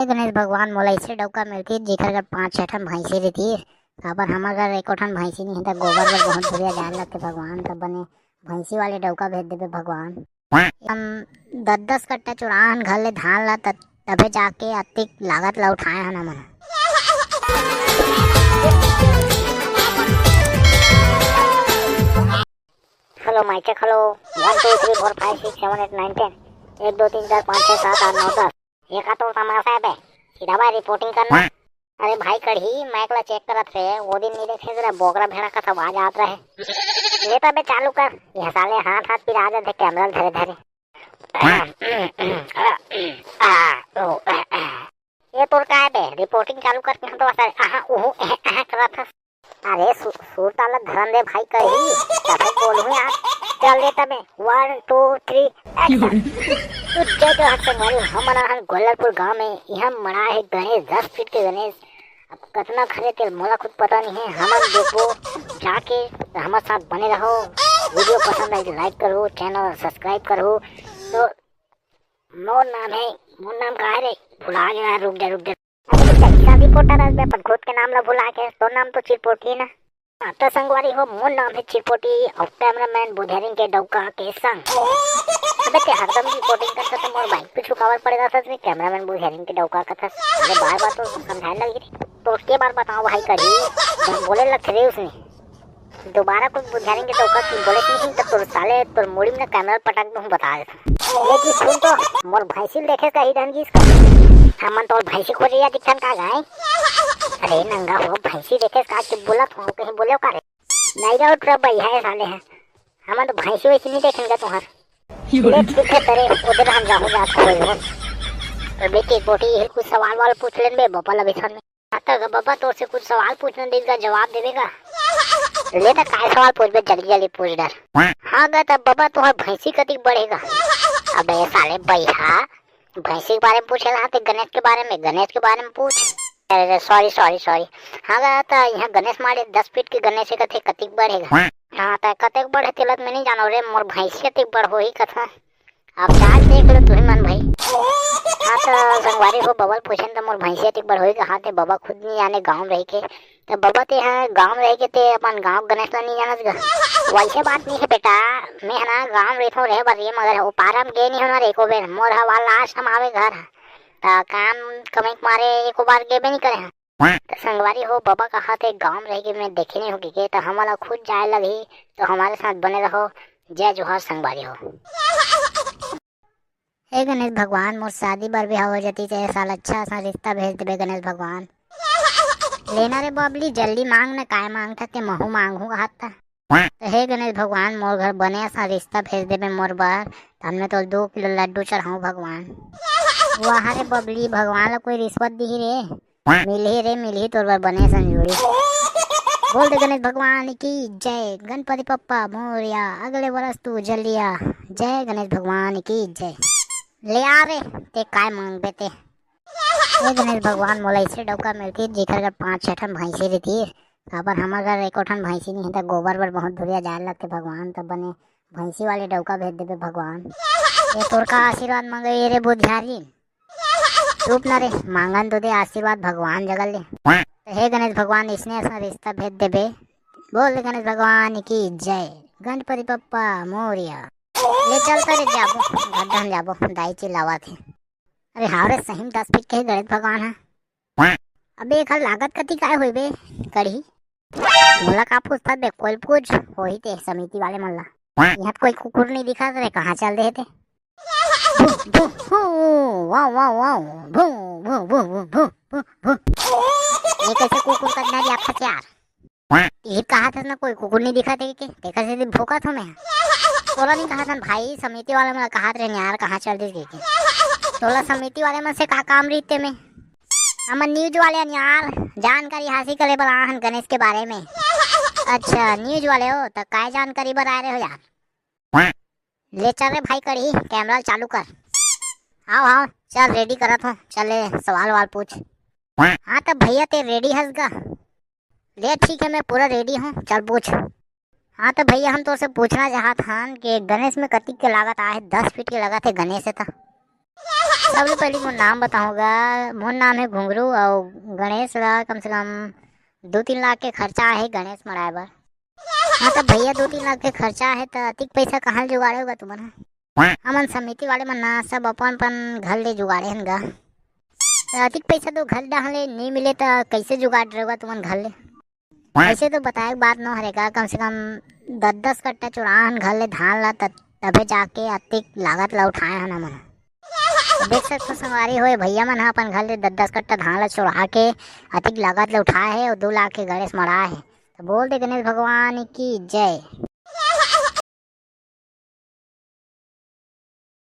गणेश भगवान मोला ऐसे डौका मिलती जेकर घर 5-6 ठन भैंसी रही। काबर हमार घर एको ठन भैंसी नहीं है, गोबर बर बहुत बढ़िया डाल लगते भगवान, तब बने भैंसी वाले डौका भेज देवे भगवान। हम 10-10 कट्टा चुराहन घर ले धान ला तबे जाके अतिक लागत ला उठाए हन हमन। हेलो माइक हेलो 1 2 3 4 5 6 7 8 9 10 1 2 3 4 5 6 7 8 9 10 ये का तो तमाशा है बे, सीधा बाय रिपोर्टिंग करना। अरे भाई कढ़ी माइक ला चेक करत रहे, वो दिन नहीं देखे जरा बोगरा भेड़ा का आवाज आत रहे। ये तबे चालू कर, ये साले हाथ हाथ पिरा दे कैमरा धरे धरे। ये तोर का है बे, रिपोर्टिंग चालू करके हम तो सारे करत था। अरे सुर ताला धरन दे भाई कढ़ी, तबे बोलूं यार। चल दे तबे 1 2 3 एक्शन। तो जय जो हट संगवारी हमना हन गोलरपुर गांव में यहां मना है गणेश 10 फीट के गणेश। अब कितना खरे तेल मोला खुद पता नहीं है, हमन देखो जाके हमारे साथ बने रहो। वीडियो पसंद आए तो लाइक करो, चैनल सब्सक्राइब करो। तो मोर नाम का है रे, भुला गया, रुक जा। अच्छा रिपोर्टर है पर खुद के नाम ला भुला के, तो नाम तो चिरपोटी ना। तो संगवारी हो मोर नाम है चिरपोटी और कैमरामैन बुधेरिंग के डौका के संग। अबे ते हरदम रिपोर्टिंग करता तो मोर बाइक पे छुकावर पड़ेगा था, कैमरामैन बुधेरिंग के डौका का था। अरे बार तो समझाने लगी तो उसके बार बताओ भाई कढ़ी, जब बोले लग रहे उसने दोबारा कुछ बुधेरिंग के डौका की बोले नहीं तो तोर साले तोर मुड़ी में कैमरा पटक दूं बता देता। लेकिन सुन तो मोर भैंसी देखे कहीं डन की इसका हमन तो भैंसी को रिया दिखन का गाय। अरे नंगा हो भैंसी देखे का कि बोला तो कहीं बोले का रे नहीं जाओ ट्रक भाई है साले हैं, हमन तो भैंसी वैसी नहीं देखेंगे तुम्हार। ले ठीक है तेरे उधर हम जाओ जात कोई हो तो बेटी बोटी कुछ सवाल पूछ लेन बे बाबा लबिसन में आता गा बाबा तो से कुछ सवाल पूछने देगा जवाब देवेगा। ले तो काय सवाल पूछ बे जल्दी पूछ डर। हां गा तब बाबा तुम्हार भैंसी कति बढ़ेगा। अबे साले भैया भैंसी के बारे में पूछेला तो गणेश के बारे में पूछ। अरे सॉरी हाँ गा यहाँ गणेश मारे 10 फीट के गणेश कथे कतिक बढ़ेगा। हाँ तो कतेक बढ़े तिलत में नहीं जानो रे, मोर भैंसी कतिक बढ़ हो ही कथा। अब जांच देख लो तुम्हें मन भाई। हाँ तो संगवारी हो बबल पूछन तो मोर भैंसी कतिक बढ़ होई। हाँ ते बाबा खुद नहीं जाने गाँव रह के, तो बाबा ते यहाँ गाँव रह के ते अपन गाँव गणेश ला नहीं जानत गा। वैसे बात नहीं है बेटा, मैं है ना गाँव रहता रहे बरिए मगर वो पारा में गए नहीं होना एको बेर। मोर हवा लास्ट हम आवे घर काम कमाई मारे एको बार गे नहीं करे। तो संगवारी हो बाबा कहा थे गांव रह के मैं देखे नहीं होगी के, तो हमारा खुद जाए लगी। तो हमारे साथ बने रहो। जय जोहार संगवारी हो। हे गणेश भगवान मोर शादी बर भी हो जाती चाहे साल अच्छा सा रिश्ता भेज देवे गणेश भगवान। लेना रे बबली जल्दी मांग न काय मांगता ते महू मांगू कहा था। तो हे गणेश भगवान मोर घर बने सा रिश्ता भेज देवे मोर बार, हमने तो 2 किलो लड्डू चढ़ाऊं भगवान। वाह रे बबली भगवान ला कोई रिश्वत दी रे, मिली तोर बार बने संजोड़ी। बोल दे गणेश भगवान की जय, गणपति पप्पा मोरिया अगले वर्ष तू जल्दिया। जय गणेश भगवान की जय। ले आ रे ते काय मांग बेते। ये गणेश भगवान मोला ऐसे डौका मिलती जेकर घर 5-6 ठन भैंसी रही। काबर हमार घर एको ठन भैंसी नहीं है, तो गोबर बर बहुत बढ़िया डाल लगते भगवान, तब बने भैंसी वाले डौका भेज देवे भगवान। ये तोर का आशीर्वाद मांगे रे बुधियारी, चुप ना रे मांगन तो दे आशीर्वाद भगवान जगल ले। हे गणेश भगवान इसने ऐसा रिश्ता भेज देवे। बोल गणेश भगवान की जय, गणपति पप्पा मोरिया। ले चलता रे जाबो गड्ढा में जाबो दाई चिल्लावा थे। अरे हाँ रे सही में 10 फीट के गणेश भगवान है। अबे एक लागत कति काय होई बे कढ़ी, मोला का पूछता बे कोई पूछ हो ही ते समिति वाले मल्ला। यहाँ कोई कुकुर नहीं दिखा रे, कहाँ चल रहे थे। ये कैसे कुकुर करना दी आपका यार। ये कहा था ना कोई कुकुर नहीं दिखा थे के देखा से भूखा था मैं। तोला नहीं कहा था भाई समिति वाले में कहा थे यार कहाँ चल रही के तोला समिति वाले में से का काम रही में। हम न्यूज वाले यार जानकारी हासिल करे बना गणेश के बारे में। अच्छा न्यूज वाले हो तो काय जानकारी बता रहे हो यार। ले चल रे भाई कढ़ी कैमरा चालू कर। आओ चल रेडी करत हो, चले सवाल पूछ। हाँ तो भैया ते रेडी हंस गा। ले ठीक है मैं पूरा रेडी हूँ, चल पूछ। हाँ तो भैया हम तो से पूछना चाहत हन कि गणेश में कति के लागत आए 10 फीट की लागत है गणेश है था। सबले पहले मोर नाम बताऊंगा। मोर नाम है घुंगरू और गणेश ला कम से कम 2-3 लाख के खर्चा है गणेश मराए बर। हाँ तो भैया 2-3 लाख के खर्चा है तो अतिक पैसा कहाँ ले जुगाड़े होगा तुमन? हमन समिति वाले मन ना सब अपन अपन घर ले जुगाड़े हन गा। तो अतिक पैसा तो घर डाह ले नहीं मिले तो कैसे जुगाड़ रहेगा तुमन घर ले? ऐसे तो बताए बात न हरेगा, कम से कम 10-10 कट्टा चुराहन घर ले धान ला तभे जाके अतिक लागत ला उठाए हन हमन। देख सकते संगवारी होए भैया मन ह अपन घर ले 10-10 कट्टा धान ला चुरा के अतिक लागत ले उठाए है और 2 लाख के गणेश मराए है। तो बोल दे गणेश भगवान की जय।